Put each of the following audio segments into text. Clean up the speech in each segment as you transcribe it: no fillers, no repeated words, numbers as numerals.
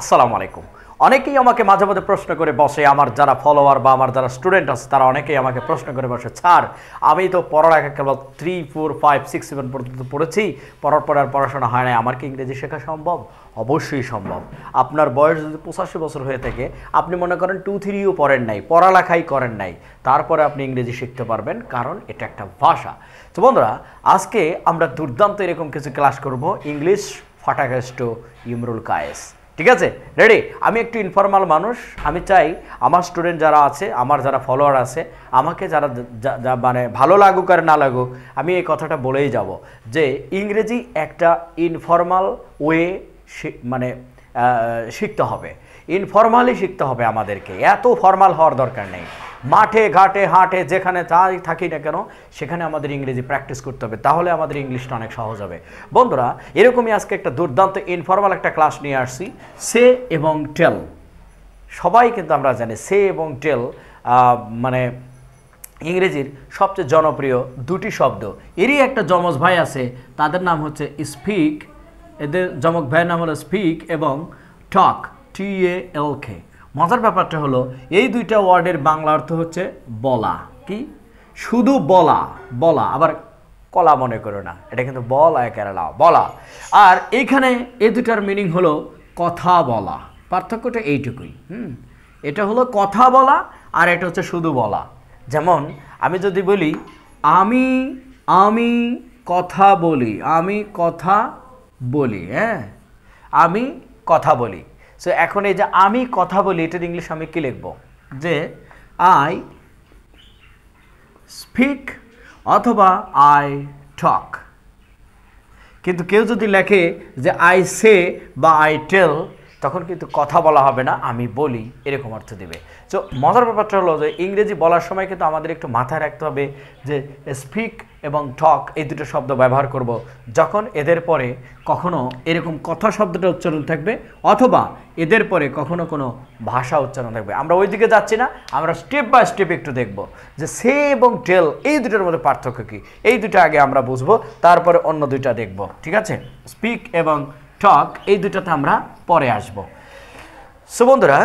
আসসালামু আলাইকুম। অনেকেই আমাকে মাঝে মাঝে প্রশ্ন করে বসে, আমার যারা ফলোয়ার বা আমার যারা স্টুডেন্ট আছে তারা অনেকেই আমাকে প্রশ্ন করে বসে, স্যার আমি তো পড়ালেখা কেবল 3, 4, 5, 6, 7 পর্যন্ত পড়েছি, পড়ার পর আর পড়াশোনা হয় না, আমার কি ইংরেজি শেখা সম্ভব? অবশ্যই সম্ভব। আপনার বয়স যদি 85 বছর হয়ে থাকে, আপনি মনে করেন 2, 3ও পড়েন নাই, পড়ালেখাই করেন নাই, তারপরে আপনি ইংরেজি শিখতে পারবেন, কারণ এটা একটা ভাষা। তো বন্ধুরা, আজকে আমরা দুর্দান্ত এরকম কিছু ক্লাস করব, ইংলিশ ফাটাকেষ্ট ইমরুল কায়েস। ঠিক আছে, রেডি? আমি একটু ইনফর্মাল মানুষ, আমি চাই আমার স্টুডেন্ট যারা আছে, আমার যারা ফলোয়ার আছে, আমাকে যারা মানে ভালো লাগুক আর না লাগুক, আমি এই কথাটা বলেই যাব যে ইংরেজি একটা ইনফর্মাল ওয়ে মানে শিখতে হবে, ইনফর্মালি শিখতে হবে আমাদেরকে, এত ফর্মাল হওয়ার দরকার নেই। মাঠে ঘাটে হাটে যেখানে যাই থাকি না কেন সেখানে আমাদের ইংরেজি প্র্যাকটিস করতে হবে, তাহলে আমাদের ইংলিশটা অনেক সহজ হবে। বন্ধুরা, এরকমই আজকে একটা দুর্দান্ত ইনফর্মাল একটা ক্লাস নিয়ে আসছি, সে এবং টেল। সবাই কিন্তু আমরা জানি সে এবং টেল মানে ইংরেজির সবচেয়ে জনপ্রিয় দুটি শব্দ। এরই একটা যমজ ভাই আছে, তাদের নাম হচ্ছে স্পিক, এদের যমজ ভাইয়ের নাম হলো স্পিক এবং টক, TALK। মজার ব্যাপারটা হলো এই দুইটা ওয়ার্ডের বাংলা অর্থ হচ্ছে বলা। কি? শুধু বলা। বলা আবার কলা মনে করো না, এটা কিন্তু বলা, কেরালা বলা। আর এইখানে এই দুটার মিনিং হলো কথা বলা। পার্থক্যটা এইটুকুই। এটা হলো কথা বলা আর এটা হচ্ছে শুধু বলা। যেমন আমি যদি বলি আমি আমি কথা বলি, আমি কথা বলি, হ্যাঁ আমি কথা বলি। সো এখন এই যে আমি কথা বলি, এটার ইংলিশ আমি কি লিখব? যে আই স্পিক অথবা আই টক। কিন্তু কেউ যদি লেখে যে আই সে বা আই টেল, তখন কিন্তু কথা বলা হবে না, আমি বলি, এরকম অর্থ দেবে। সো মজার ব্যাপারটা হলো যে ইংরেজি বলার সময় কিন্তু আমাদের একটু মাথায় রাখতে হবে যে স্পিক এবং টক এই দুটো শব্দ ব্যবহার করব যখন এদের পরে কখনো এরকম কথা শব্দটা উচ্চারণ থাকবে অথবা এদের পরে কখনো কোনো ভাষা উচ্চারণ থাকবে। আমরা ওই দিকে যাচ্ছি না, আমরা স্টেপ বাই স্টেপ একটু দেখব যে সে এবং টেল এই দুটোর মধ্যে পার্থক্য কী, এই দুটো আগে আমরা বুঝবো, তারপরে অন্য দুইটা দেখব। ঠিক আছে, স্পিক এবং টক এই দুটাতে আমরা পরে আসব। সো বন্ধুরা,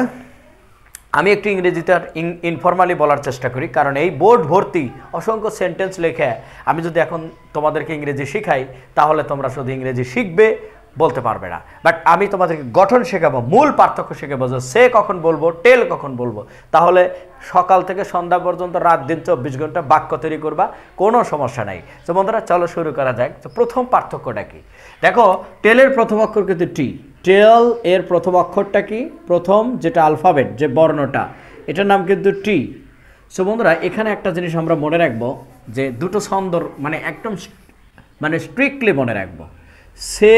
আমি একটু ইংরেজিতে ইনফর্মালি বলার চেষ্টা করি, কারণ এই বোর্ড ভর্তি অসংখ্য সেন্টেন্স লেখে আমি যদি এখন তোমাদেরকে ইংরেজি শেখাই, তাহলে তোমরা শুধু ইংরেজি শিখবে, বলতে পারবে না। বাট আমি তোমাদেরকে গঠন শেখাবো, মূল পার্থক্য শেখাবো যে সে কখন বলবো, টেল কখন বলবো, তাহলে সকাল থেকে সন্ধ্যা পর্যন্ত রাত দিন 24 ঘন্টা বাক্য তৈরি করবা, কোনো সমস্যা নাই। তো বন্ধুরা, চলো শুরু করা যাক। তো প্রথম পার্থক্যটা কি? দেখো, টেলের প্রথম অক্ষর কিন্তু টি। টেল এর প্রথম অক্ষরটা কি? প্রথম যেটা আলফাবেট, যে বর্ণটা, এটার নাম কিন্তু টি। সো বন্ধুরা, এখানে একটা জিনিস আমরা মনে রাখবো যে দুটো ছন্দর মানে একদম মানে স্ট্রিক্টলি মনে রাখবো। সে,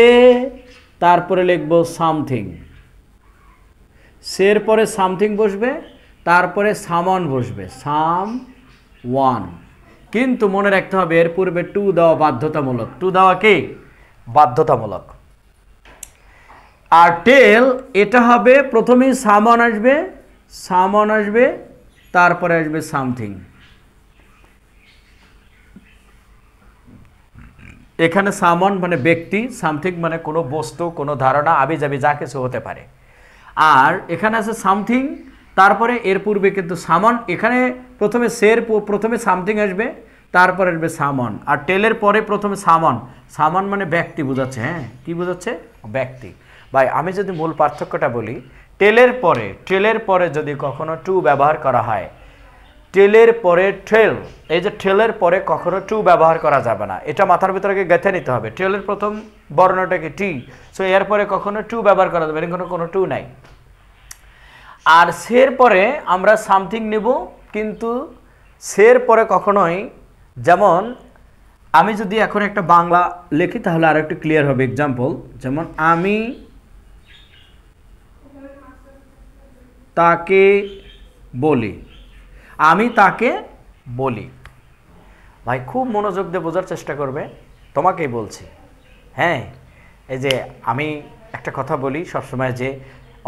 তারপরে লিখবো সামথিং, সের পরে সামথিং বসবে, তারপরে সামন বসবে, সাম ওয়ান। কিন্তু মনে রাখতে হবে এর পূর্বে টু দেওয়া বাধ্যতামূলক। টু দেওয়া কি? বাধ্যতামূলক। আর টেল এটা হবে প্রথমেই সামন আসবে, সামন আসবে, তারপরে আসবে সামথিং। এখানে সামন মানে ব্যক্তি, সামথিং মানে কোনো বস্তু, কোনো ধারণা, আবিজাবি যা কিছু হতে পারে। আর এখানে আছে সামথিং, তারপরে এর পূর্বে কিন্তু সামন, এখানে প্রথমে সের প্রথমে সামথিং আসবে, তারপরে আসবে সামন। আর টেলের পরে প্রথমে সামন, সামন মানে ব্যক্তি বোঝাচ্ছে। হ্যাঁ, কি বোঝাচ্ছে? ব্যক্তি। ভাই, আমি যদি মূল পার্থক্যটা বলি, টেলের পরে যদি কখনো টু ব্যবহার করা হয়, টেলের পরে টেল, এই যে টেলের পরে কখনো টু ব্যবহার করা যাবে না, এটা মাথার ভিতরে গেঁথে নিতে হবে। টেলের প্রথম বর্ণটাকে টি, সো এর পরে কখনো টু ব্যবহার করা যাবে, এখানে কোনো টু নাই। আর সের পরে আমরা সামথিং নেব, কিন্তু সের পরে কখনোই, যেমন আমি যদি এখন একটা বাংলা লিখি তাহলে আর একটু ক্লিয়ার হবে। এক্সাম্পল, যেমন আমি তাকে বলি, আমি তাকে বলি। ভাই, খুব মনোযোগ দিয়ে বোঝার চেষ্টা করবে, তোমাকেই বলছি। হ্যাঁ, এই যে আমি একটা কথা বলি সবসময়, যে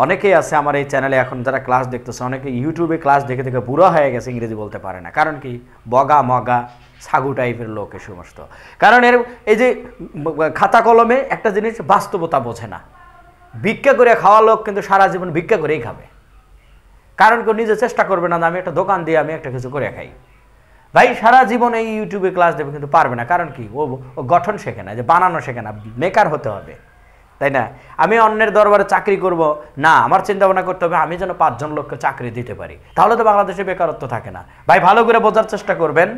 অনেকেই আছে আমার এই চ্যানেলে এখন যারা ক্লাস দেখতেছে, অনেকে ইউটিউবে ক্লাস দেখে দেখে বুড়া হয়ে গেছে, ইংরেজি বলতে পারে না। কারণ কি? বগা মগা ছাগু টাইপের লোক এ সমস্ত। কারণ এর এই যে খাতা কলমে একটা জিনিস বাস্তবতা বোঝে না, ভিক্ষা করে খাওয়া লোক কিন্তু সারা জীবন ভিক্ষা করেই খাবে, কারণ কেউ নিজে চেষ্টা করবে না আমি একটা দোকান দিয়ে আমি একটা কিছু করে খাই। ভাই সারা জীবন এই ইউটিউবে ক্লাস দেবে কিন্তু পারবে না, কারণ কি ও গঠন শেখে না, যে বানানো শেখে না, মেকার হতে হবে, তাই না? আমি অন্যের দরবারে চাকরি করব না, আমার চিন্তা ভাবনা করতে হবে আমি যেন 5 জন লোককে চাকরি দিতে পারি, তাহলে তো বাংলাদেশে বেকারত্ব থাকে না। ভাই ভালো করে বোঝার চেষ্টা করবেন।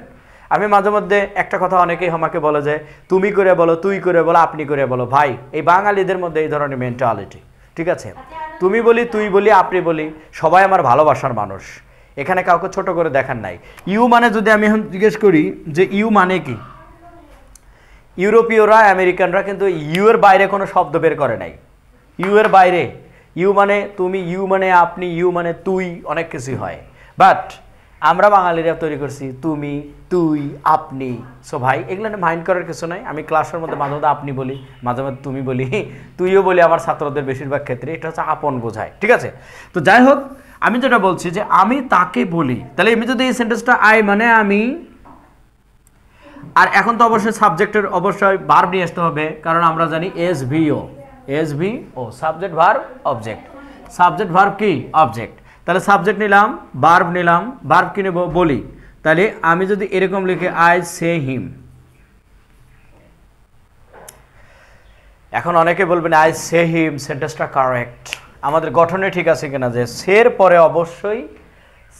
আমি মাঝে মধ্যে একটা কথা অনেকেই আমাকে বলে যে তুমি করে বলো, তুই করে বলো, আপনি করে বলো। ভাই এই বাঙালিদের মধ্যে এই ধরনের মেন্টালিটি, ঠিক আছে? তুমি বলি, তুই বলি, আপনি বলি, সবাই আমার ভালোবাসার মানুষ, এখানে কাউকে ছোট করে দেখার নাই। ইউ মানে যদি আমি এখন জিজ্ঞেস করি যে ইউ মানে কি, ইউরোপীয়রা আমেরিকানরা কিন্তু ইউ এর বাইরে কোনো শব্দ বের করে নাই। ইউ এর বাইরে ইউ মানে তুমি, ইউ মানে আপনি, ইউ মানে তুই, অনেক কিছুই হয়, বাট আমরা বাঙালিরা তৈরি করছি তুমি, তুই, আপনি। সো ভাই এগুলো মাইন্ড করার কিছু নাই। আমি ক্লাসের মধ্যে মাঝে মধ্যে আপনি বলি, মাঝে মধ্যে তুমি বলি, তুইও বলি আমার ছাত্রদের বেশিরভাগ ক্ষেত্রে, এটা হচ্ছে আপন বোঝায়, ঠিক আছে? তো যাই হোক, আমি যেটা বলছি যে আমি তাকে বলি, তাহলে আমি যদি এই সেন্টেন্সটা আই মানে আমি, আর এখন তো অবশ্যই সাবজেক্টের অবশ্যই ভার্ব নিয়ে আসতে হবে, কারণ আমরা জানি SVO, SVO subject verb object, subject verb কি অবজেক্ট। তাহলে সাবজেক্ট নিলাম, ভার্ব নিলাম, ভার্ব কি নেব বলি। তাহলে আমি যদি এরকম লিখি আই সে হিম, এখন অনেকে বলবেন আই সে হিম সেন্টেন্সটা কারেক্ট, আমাদের গঠনে ঠিক আছে কিনা, যে সের পরে অবশ্যই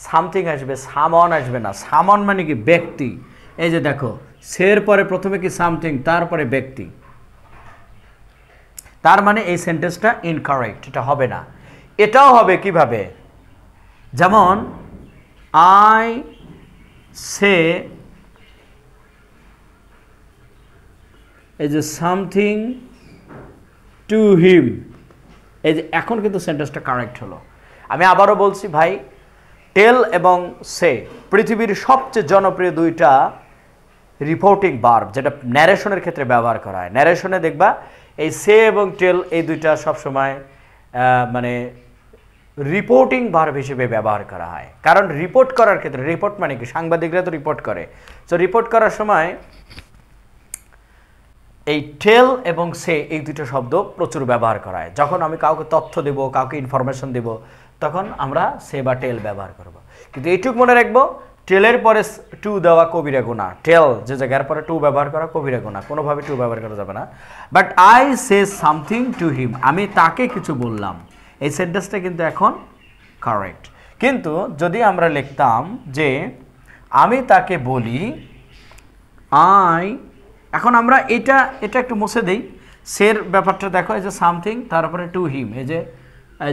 সামথিং আসবে, সামন আসবে না। সামন মানে কি ব্যক্তি, এই যে দেখো সের পরে প্রথমে কি সামথিং, তারপরে ব্যক্তি, তার মানে এই সেন্টেন্সটা ইনকারেক্ট, এটা হবে না। এটাও হবে কিভাবে, যেমন আই সে এই যে সামথিং টু হিম, এই যে এখন কিন্তু সেন্টেন্সটা কারেক্ট হলো। আমি আবারও বলছি ভাই, টেল এবং সে পৃথিবীর সবচেয়ে জনপ্রিয় দুইটা রিপোর্টিং ভার্ব, যেটা ন্যারেশনের ক্ষেত্রে ব্যবহার করা হয়। ন্যারেশনে দেখবা এই সে এবং টেল এই দুইটা সবসময় মানে রিপোর্টিং ভার্ব হিসেবে ব্যবহার করা হয়, কারণ রিপোর্ট করার ক্ষেত্রে, রিপোর্ট মানে কি সাংবাদিকরা তো রিপোর্ট করে, তো রিপোর্ট করার সময় এই টেল এবং সে এই দুটো শব্দ প্রচুর ব্যবহার করা হয়। যখন আমি কাউকে তথ্য দেব, কাউকে ইনফরমেশন দেব, তখন আমরা সে বা টেল ব্যবহার করব। কিন্তু এইটুক মনে রাখবো, টেলের পরে টু দেওয়া কবিরা গুণা, টেল যে জায়গার পরে টু ব্যবহার করা কবিরা গুণা, কোনোভাবে টু ব্যবহার করা যাবে না। But I say something to him, আমি তাকে কিছু বললাম, এই সেন্টেন্সটা কিন্তু এখন কারেক্ট। কিন্তু যদি আমরা লিখতাম যে আমি তাকে বলি আই, এখন আমরা এটা একটু মুছে দেই, সের ব্যাপারটা দেখো, এই যে সামথিং তারপরে টু হিম, এই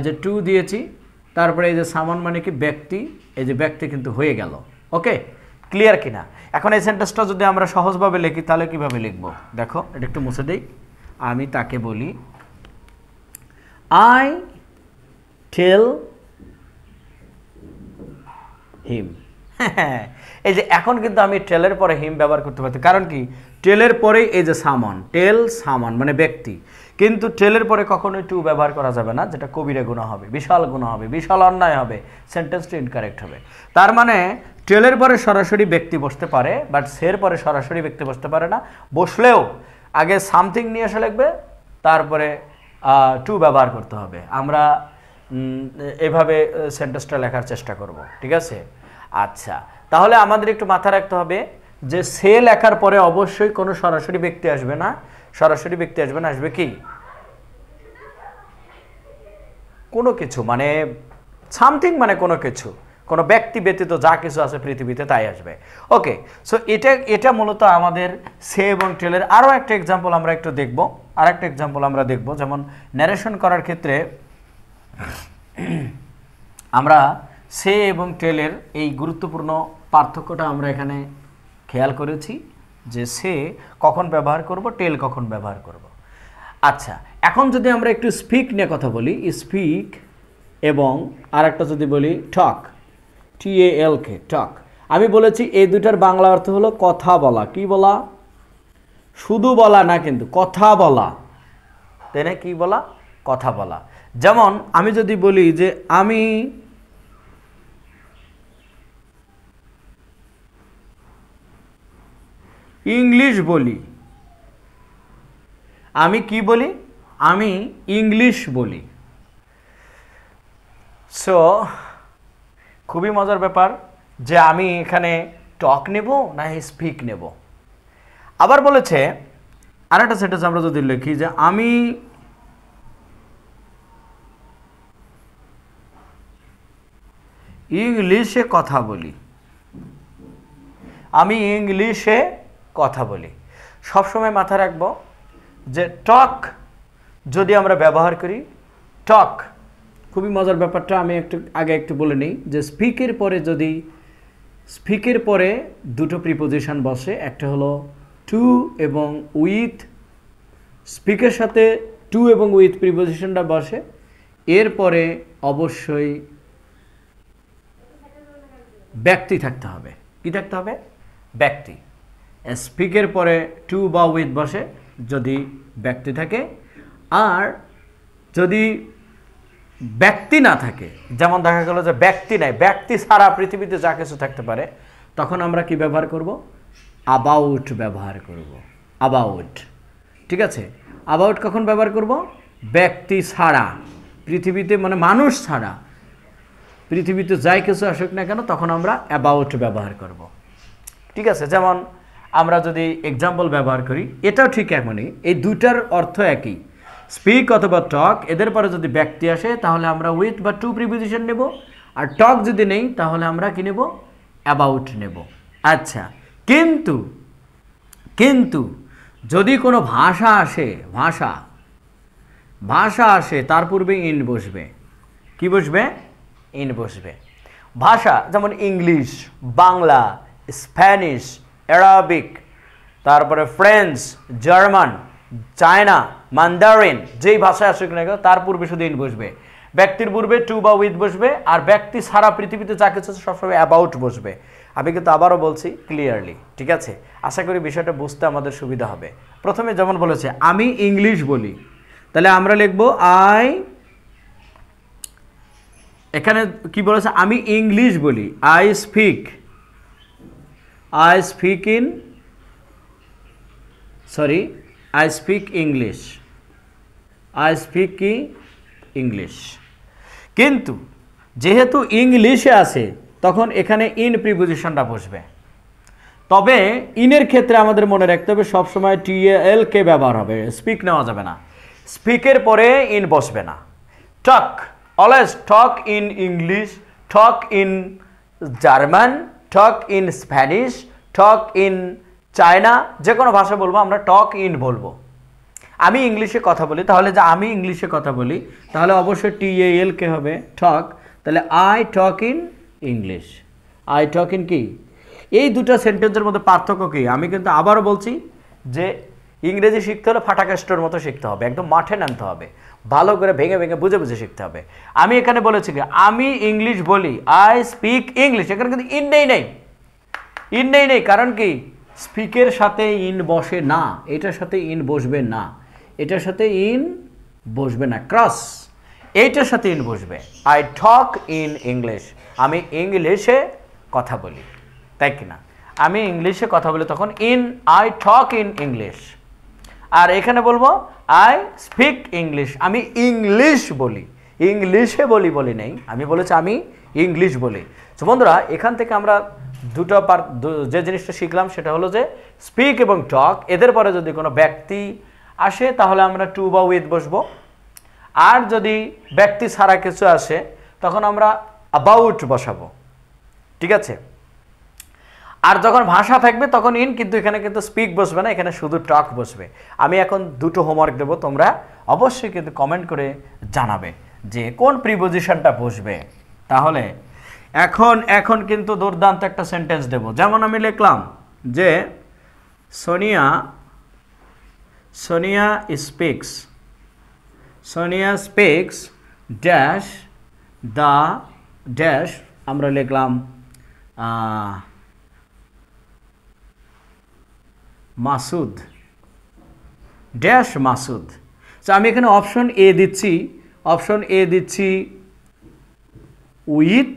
যে টু দিয়েছি, তারপরে এই যে সামান মানে কি ব্যক্তি, এই যে ব্যক্তি কিন্তু হয়ে গেল। ওকে, ক্লিয়ার কিনা? এখন এই সেন্টেন্সটা যদি আমরা সহজভাবে লিখি তাহলে কিভাবে লিখবো দেখো, এটা একটু মুছে দেই। আমি তাকে বলি আই টেল হিম। এই যে এখন কিন্তু আমি টেলের পরে হিম ব্যবহার করতে পারছি, কারণ কি টেলের পরেই এই যে সামন, টেল সামন মানে ব্যক্তি, কিন্তু টেলের পরে কখনোই টু ব্যবহার করা যাবে না, যেটা কবিরা গুনাহ হবে, বিশাল গুনাহ হবে, বিশাল অন্যায় হবে, সেন্টেন্সটা ইনকারেক্ট হবে। তার মানে টেলের পরে সরাসরি ব্যক্তি বসতে পারে, বাট সের পরে সরাসরি ব্যক্তি বসতে পারে না, বসলেও আগে সামথিং নিয়ে এসে লিখবে, তারপরে টু ব্যবহার করতে হবে। আমরা এভাবে সেন্টেন্সটা লেখার চেষ্টা করব, ঠিক আছে? আচ্ছা, তাহলে আমাদের একটু মাথা রাখতে হবে যে সে লেখার পরে অবশ্যই কোনো সরাসরি ব্যক্তি আসবে না, সরাসরি ব্যক্তি আসবে না, আসবে কি কোনো কিছু, মানে সামথিং মানে কোনো কিছু, কোনো ব্যক্তি ব্যতীত যা কিছু আছে পৃথিবীতে তাই আসবে। ওকে, সো এটা মূলত আমাদের সে এবং টেলের আরও একটা এক্সাম্পল আমরা একটু দেখব, আর একটা এক্সাম্পল আমরা দেখব, যেমন ন্যারেশন করার ক্ষেত্রে আমরা সে এবং টেলের এই গুরুত্বপূর্ণ পার্থক্যটা আমরা এখানে খেয়াল করেছি, যে সে কখন ব্যবহার করব, টেল কখন ব্যবহার করব। আচ্ছা, এখন যদি আমরা একটু স্পিক নিয়ে কথা বলি, স্পিক, এবং আরেকটা যদি বলি টক, TALK, টক, আমি বলেছি এই দুটার বাংলা অর্থ হলো কথা বলা। কি বলা? শুধু বলা না, কিন্তু কথা বলা, তাই না? কি বলা? কথা বলা। যেমন আমি যদি বলি যে আমি ইংলিশ বলি, আমি কি বলি? আমি ইংলিশ বলি। সো খুবই মজার ব্যাপার যে আমি এখানে টক নেব না স্পিক নেব। আবার বলেছে আরেকটা সেন্টেন্স আমরা যদি লিখি যে আমি ইংলিশে কথা বলি। আমি ইংলিশে কথা বলি। সবসময় মাথায় রাখবো যে টক যদি আমরা ব্যবহার করি, টক খুবই মজার ব্যাপারটা আমি একটু বলে নিই যে স্পিকের পরে দুটো প্রিপোজিশন বসে, একটা হলো টু এবং উইথ। স্পিকের সাথে টু এবং উইথ প্রিপোজিশনটা বসে, এরপরে অবশ্যই ব্যক্তি থাকতে হবে। কি থাকতে হবে? ব্যক্তি। স্পিকের পরে টু বা উইথ বসে যদি ব্যক্তি থাকে, আর যদি ব্যক্তি না থাকে, যেমন দেখা গেল যে ব্যক্তি নাই, ব্যক্তি ছাড়া পৃথিবীতে যা কিছু থাকতে পারে, তখন আমরা কি ব্যবহার করব? অ্যাবাউট ব্যবহার করব। অ্যাবাউট, ঠিক আছে? অ্যাবাউট কখন ব্যবহার করব? ব্যক্তি ছাড়া পৃথিবীতে, মানে মানুষ ছাড়া পৃথিবীতে যাই কিছু আসুক না কেন, তখন আমরা অ্যাবাউট ব্যবহার করব। ঠিক আছে? যেমন আমরা যদি এক্সাম্পল ব্যবহার করি, এটাও ঠিক এমনই, এই দুটার অর্থ একই। স্পিক অথবা টক, এদের পরে যদি ব্যক্তি আসে তাহলে আমরা উইথ বা টু প্রিপোজিশন নেব, আর টক যদি নেই তাহলে আমরা কি নেব? অ্যাবাউট নেব। আচ্ছা, কিন্তু যদি কোনো ভাষা আসে তার পূর্বে ইন বসবে। কি বসবে? ইন বসবে। ভাষা যেমন ইংলিশ, বাংলা, স্প্যানিশ, অ্যারাবিক, তারপরে ফ্রেঞ্চ, জার্মান, চায়না, মান্দারিন, যেই ভাষায় আসুক না কেন তার পূর্বে শুধু ইন বসবে। ব্যক্তির পূর্বে টু বা উইথ বসবে, আর ব্যক্তি সারা পৃথিবীতে যা কিছু সবসময় অ্যাবাউট বসবে। আমি কিন্তু আবারও বলছি ক্লিয়ারলি, ঠিক আছে? আশা করি বিষয়টা বুঝতে আমাদের সুবিধা হবে। প্রথমে যেমন বলেছে আমি ইংলিশ বলি, তাহলে আমরা লিখব এখানে কি বলেছে? আমি ইংলিশ বলি। I speak English. কিন্তু যেহেতু ইংলিশে আছে তখন এখানে ইন প্রিপোজিশনটা বসবে। তবে ইনের ক্ষেত্রে আমাদের মনে রাখতে হবে সবসময় টিএল কে ব্যবহার হবে, স্পিক নেওয়া যাবে না। স্পিকের পরে ইন বসবে না। Talk, always talk in English, talk in German, talk in Spanish, talk in China, যে কোনো ভাষা বলবো আমরা টক ইন বলবো। আমি ইংলিশে কথা বলি, তাহলে যে আমি ইংলিশে কথা বলি তাহলে অবশ্যই টিএল কে হবে টক। তাহলে I talk in English. I talk in কি? এই দুটো সেন্টেন্সের মধ্যে পার্থক্য কি? আমি কিন্তু আবারও বলছি যে ইংরেজি শিখতে হলে ফাটাকাস্টর মতো শিখতে হবে, একদম মাঠে নামতে হবে, ভালো করে ভেঙে ভেঙে বুঝে বুঝে শিখতে হবে। আমি এখানে বলেছি কি আমি ইংলিশ বলি, আই স্পিক ইংলিশ, এখানে কিন্তু ইন নেই। কারণ কি? স্পিকের সাথে ইন বসে না, এটার সাথে ইন বসবে না, এটার সাথে ইন বসবে না, ক্রস, এইটার সাথে ইন বসবে। আই টক ইন ইংলিশ, আমি ইংলিশে কথা বলি, তাই কিনা? আমি ইংলিশে কথা বলি তখন in, I talk in English. আর এখানে বলবো আই স্পিক ইংলিশ, আমি ইংলিশ বলি, ইংলিশে বলি নেই, আমি বলেছি আমি ইংলিশ বলি। তো বন্ধুরা, এখান থেকে আমরা দুটো যে জিনিসটা শিখলাম সেটা হলো যে স্পিক এবং টক, এদের পরে যদি কোনো ব্যক্তি আসে তাহলে আমরা টু বা উইথ বসবো, আর যদি ব্যক্তি ছাড়া কিছু আসে তখন আমরা অ্যাবাউট বসাবো, ঠিক আছে? আর যখন ভাষা থাকবে তখন ইন, কিন্তু এখানে কিন্তু স্পিক বসবে না, এখানে শুধু টক বসবে। আমি এখন দুটো হোমওয়ার্ক দেবো, তোমরা অবশ্যই কিন্তু কমেন্ট করে জানাবে যে কোন প্রিপোজিশনটা বসবে। তাহলে এখন কিন্তু দুর্দান্ত একটা সেন্টেন্স দেব। যেমন আমি লিখলাম যে Sonia speaks dash the dash, আমরা লিখলাম মাসুদ ড্যাশ মাসুদ। তো আমি এখানে অপশন এ দিচ্ছি উইথ,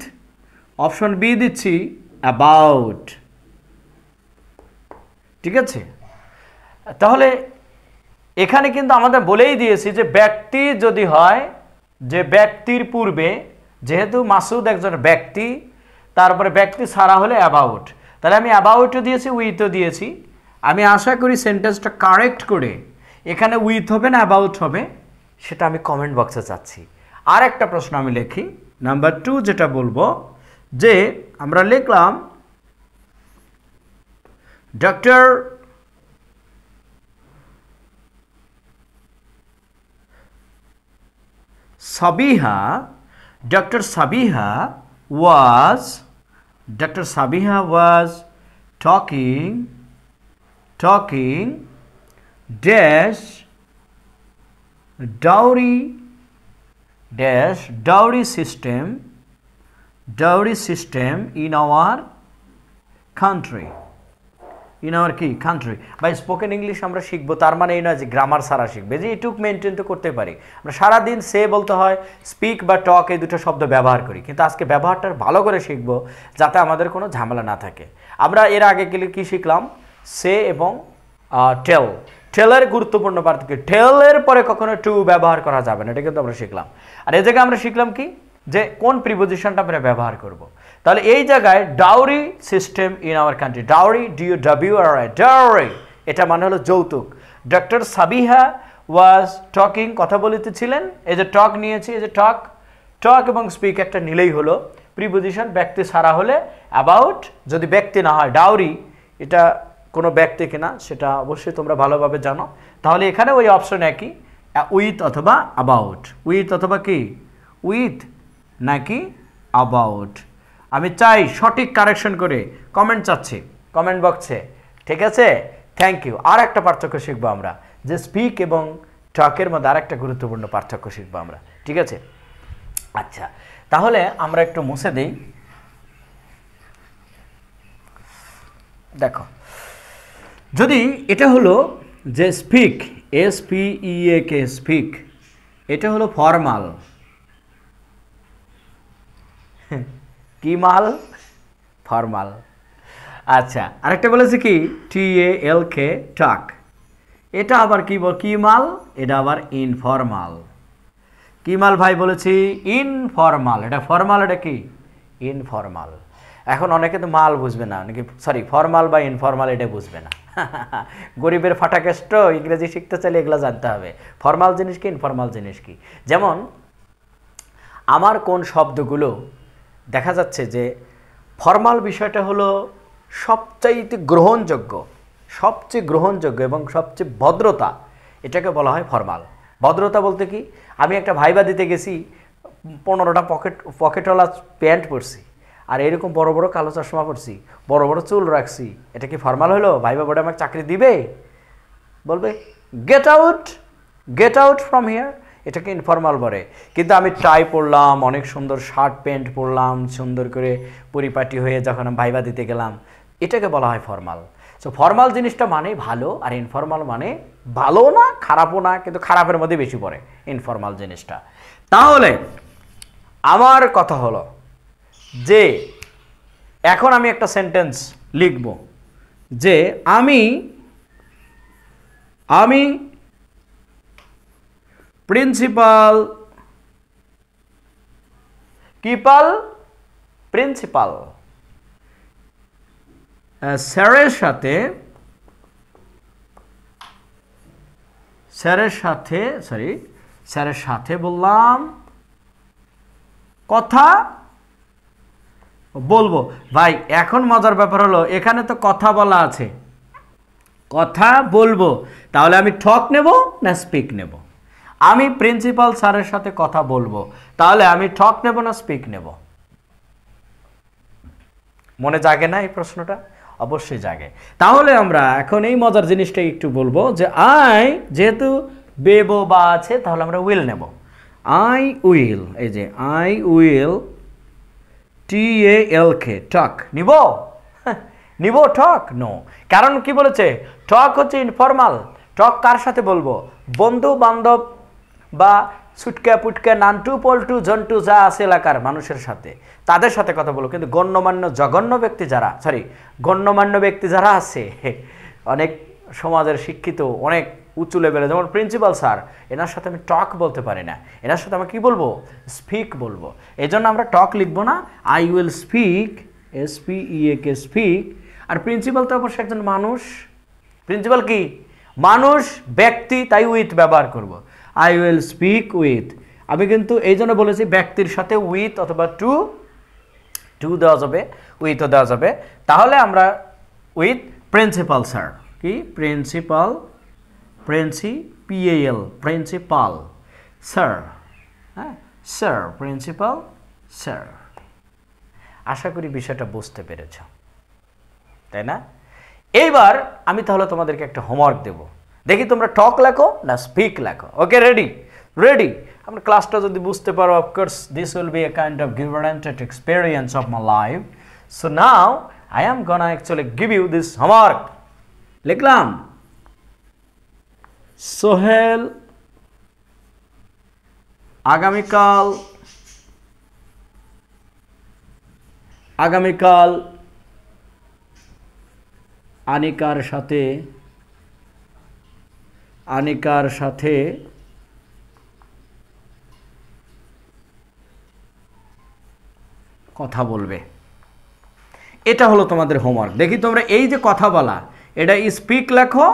অপশন বি দিচ্ছি এখানে কিন্তু আমাদের বলেই দিয়েছি যে ব্যক্তি যদি হয়, যে ব্যক্তির পূর্বে, যেহেতু মাসুদ একজন ব্যক্তি, তারপরে ব্যক্তি ছাড়া হলে অ্যাবাউট, তাহলে আমি অ্যাবাউটও দিয়েছি, উইথও দিয়েছি। আমি আশা করি সেন্টেন্সটা কারেক্ট করে এখানে উইথ হবে না অ্যাবাউট হবে, সেটা আমি কমেন্ট বক্সে চাচ্ছি। আর একটা প্রশ্ন আমি লিখি, নাম্বার 2 যেটা বলবো, যে আমরা লিখলাম doctor Sabiha, Dr. Sabiha was talking dash dowry system in our country. Country. By spoken English আমরা শিখবো, তার মানে এই নয় যে গ্রামার সারা শিখবে, যে এটুক মেনটেন তো করতে পারি। আমরা সারাদিন সে বলতে হয়, স্পিক বা টক, এই দুটো শব্দ ব্যবহার করি, কিন্তু আজকে ব্যবহারটা ভালো করে শিখবো যাতে আমাদের কোনো ঝামেলা না থাকে। আমরা এর আগে গেলে কি শিখলাম, সে এবং টেল। টেলের গুরুত্বপূর্ণ পার্থক্য, টেলের পরে কখনো টু ব্যবহার করা যাবে না, এটা কিন্তু আমরা শিখলাম। আর এই জায়গায় আমরা শিখলাম কি, যে কোন প্রিপোজিশনটা আমরা ব্যবহার করব। তাহলে এই জায়গায় dowry system in our country, dowry DOWRI, dowry, এটা মানে হলো যৌতুক। ডক্টর সাবিহা ওয়াজ টকিং, কথা বলিতেছিলেন, এই যে টক নিয়েছি, এই যে টক এবং স্পিক একটা নিলেই হলো প্রিপোজিশন, ব্যক্তি ছাড়া হলে অ্যাবাউট, যদি ব্যক্তি না হয় ডাউরি, এটা কোনো ব্যক্তি কিনা সেটা অবশ্যই তোমরা ভালোভাবে জানো। তাহলে এখানে ওই অপশন একই, উইথ অথবা অ্যাবাউট, উইথ অথবা কি, উইথ নাকি অ্যাবাউট। আমি চাই সঠিক কারেকশন করে কমেন্ট চাচ্ছি কমেন্ট বক্সে, ঠিক আছে? Thank you. আর একটা পার্থক্য শিখবো আমরা, যে স্পিক এবং টকের মধ্যে আর একটা গুরুত্বপূর্ণ পার্থক্য শিখবো আমরা, ঠিক আছে? আচ্ছা, তাহলে আমরা একটু মুছে দিই। দেখো, যদি এটা হলো যে স্পিক, SPEAK, স্পিক, এটা হলো ফর্মাল, কি মাল, ফর্মাল। আচ্ছা, আরেকটা বলেছে কি TALK, টাক, এটা আবার কি কি মাল, এটা আবার ইনফর্মাল। কি মাল ভাই বলেছি, ইনফর্মাল। এটা ফর্মাল, এটা কি ইনফর্মাল। এখন অনেকে তো মাল বুঝবে না, নাকি সরি ফর্মাল বা ইনফর্মাল এটা বুঝবে না। গরিবের ফাটা কেষ্ট, ইংরেজি শিখতে চাইলে এগুলো জানতে হবে, ফর্মাল জিনিস কি ইনফর্মাল জিনিস কি। যেমন আমার কোন শব্দগুলো দেখা যাচ্ছে যে ফর্মাল বিষয়টা হলো সবচাইতে গ্রহণযোগ্য, এবং সবচেয়ে ভদ্রতা, এটাকে বলা হয় ফর্মাল। ভদ্রতা বলতে কি, আমি একটা ভাইবা দিতে গেছি, 15টা পকেটওয়ালা প্যান্ট পরছি, আর এরকম বড় বড় কালো চশমা পরছি, বড় বড় চুল রাখছি, এটা কি ফর্মাল হলো? ভাইবা বোর্ডে আমাকে চাকরি দিবে? বলবে গেট আউট ফ্রম হিয়ার, এটাকে ইনফর্মাল বলে। কিন্তু আমি টাই পরলাম, অনেক সুন্দর শার্ট প্যান্ট পরলাম, সুন্দর করে পরিপাটি হয়ে যখন আমি ভাইবা দিতে গেলাম, এটাকে বলা হয় ফর্মাল। সো ফর্মাল জিনিসটা মানে ভালো, আর ইনফর্মাল মানে ভালো না খারাপও না, কিন্তু খারাপের মধ্যে বেশি পড়ে ইনফর্মাল জিনিসটা। তাহলে আমার কথা হলো যে এখন আমি একটা সেন্টেন্স লিখব, যে আমি প্রিন্সিপাল স্যারের সাথে বললাম কথা বলবো। ভাই এখন মজার ব্যাপার হলো, এখানে তো কথা বলা আছে, কথা বলবো, তাহলে আমি টক নেব না স্পিক নেব? আমি প্রিন্সিপাল স্যারের সাথে কথা বলবো, তাহলে আমি টক নেব না স্পিক নেব? মনে জাগে না এই প্রশ্নটা? অবশ্যই জাগে। তাহলে আমরা এখন এই মজার জিনিসটা একটু বলবো, যে যেহেতু বেবো বা আছে, তাহলে আমরা উইল নেব। আই উইল TALK, টক নিব টক? নো। কারণ কি বলেছে, টক হচ্ছে ইনফর্মাল। টক কার সাথে বলবো? বন্ধু বান্ধব বা ছুটকা পুটকা নান্টু পল্টু জন্টু যা আছে এলাকার মানুষের সাথে, তাদের সাথে কথা বলবো। কিন্তু গণ্যমান্য ব্যক্তি যারা আছে, অনেক সমাজের শিক্ষিত, অনেক উঁচু লেভেলে, যেমন প্রিন্সিপাল স্যার, এনার সাথে আমি টক বলতে পারি না, এনার সাথে আমরা কি বলবো, স্পিক বলবো। এই জন্য আমরা টক লিখবো না, I will speak, SPEAK speak. আর প্রিন্সিপাল তো অবশ্যই একজন মানুষ, প্রিন্সিপাল কি মানুষ, ব্যক্তি, তাই উইথ ব্যবহার করব। আই উইল স্পিক উইথ, আমি কিন্তু এই জন্য বলেছি ব্যক্তির সাথে উইথ অথবা টু দেওয়া যাবে, উইথও দেওয়া যাবে। তাহলে আমরা উইথ প্রিন্সিপাল স্যার, কি প্রিন্সিপাল, PAL প্রিন্সিপাল স্যার, হ্যাঁ স্যার, প্রিন্সিপাল স্যার। আশা করি বিষয়টা বুঝতে পেরেছ, তাই না? এইবার আমি তাহলে তোমাদেরকে একটা হোমওয়ার্ক দেব, দেখি তোমরা টক লেখো না স্পিক লেখো। ওকে, রেডি? আমরা ক্লাসটা যদি বুঝতে পারো, of course this will B a kind of guaranteed experience of my life. So now I am gonna actually give you this homework. লিখলাম, সোহেল আগামীকাল আনিকার সাথে কথা বলবে। এটা হলো তোমাদের হোমওয়ার্ক। দেখি তোমরা এই যে কথা বলা, এটা স্পিক লেখো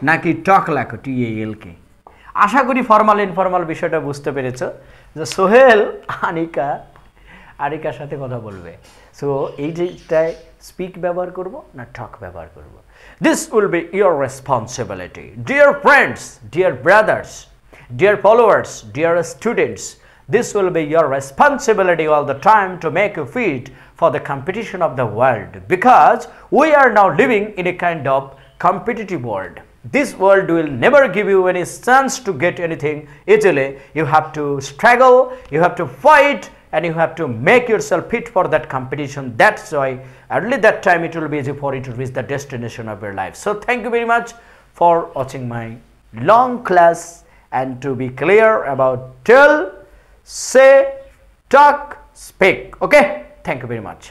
নাকি টক লেখো, TALK। আশা করি ফর্মাল ইনফর্মাল বিষয়টা বুঝতে পেরেছো, যে সোহেল আনিকার সাথে কথা বলবে। সো এই যেটায় স্পিক ব্যবহার করব না টক ব্যবহার করব, this will be your responsibility. Dear friends, dear brothers, dear followers, dear students, this will be your responsibility all the time to make you fit for the competition of the world, because we are now living in a kind of competitive world. This world will never give you any chance to get anything easily. You have to struggle, you have to fight, and you have to make yourself fit for that competition. That's why only that time it will be easy for you to reach the destination of your life. So thank you very much for watching my long class, and to be clear about tell, say, talk, speak. Okay, thank you very much.